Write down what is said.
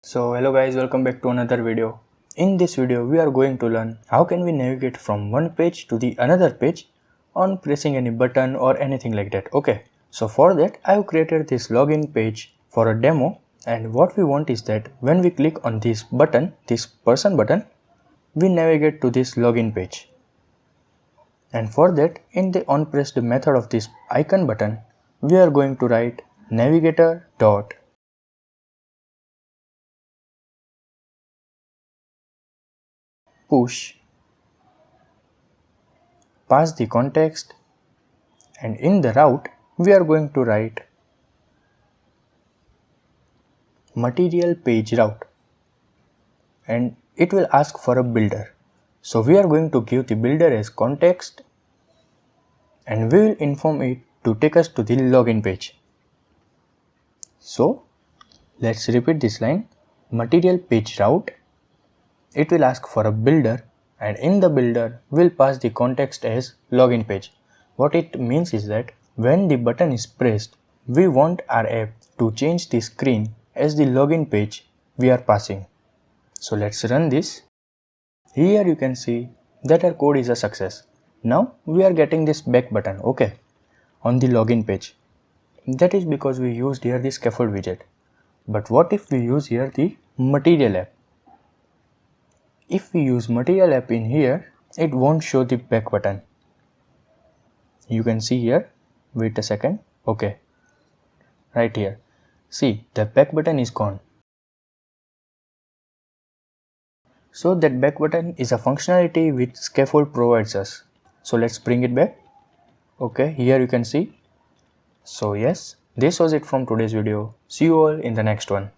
So hello guys, welcome back to another video. In this video we are going to learn how can we navigate from one page to the another page on pressing any button or anything like that. Okay, so for that I have created this login page for a demo, and what we want is that when we click on this button, this person button, we navigate to this login page. And for that, in the onPressed method of this icon button, we are going to write navigator dot push, pass the context, and in the route we are going to write material page route, and it will ask for a builder. So we are going to give the builder as context, and we will inform it to take us to the login page. So let's repeat this line: material page route, it will ask for a builder, and in the builder we'll pass the context as login page. What it means is that when the button is pressed, we want our app to change the screen as the login page we are passing. So let's run this. Here you can see that our code is a success. Now we are getting this back button, okay, on the login page. That is because we used here the scaffold widget. But what if we use here the material app? If we use material app in here, it won't show the back button. You can see here, wait a second, okay, right here. See, the back button is gone. So that back button is a functionality which scaffold provides us. So let's bring it back. Okay, here you can see. So yes, this was it from today's video. See you all in the next one.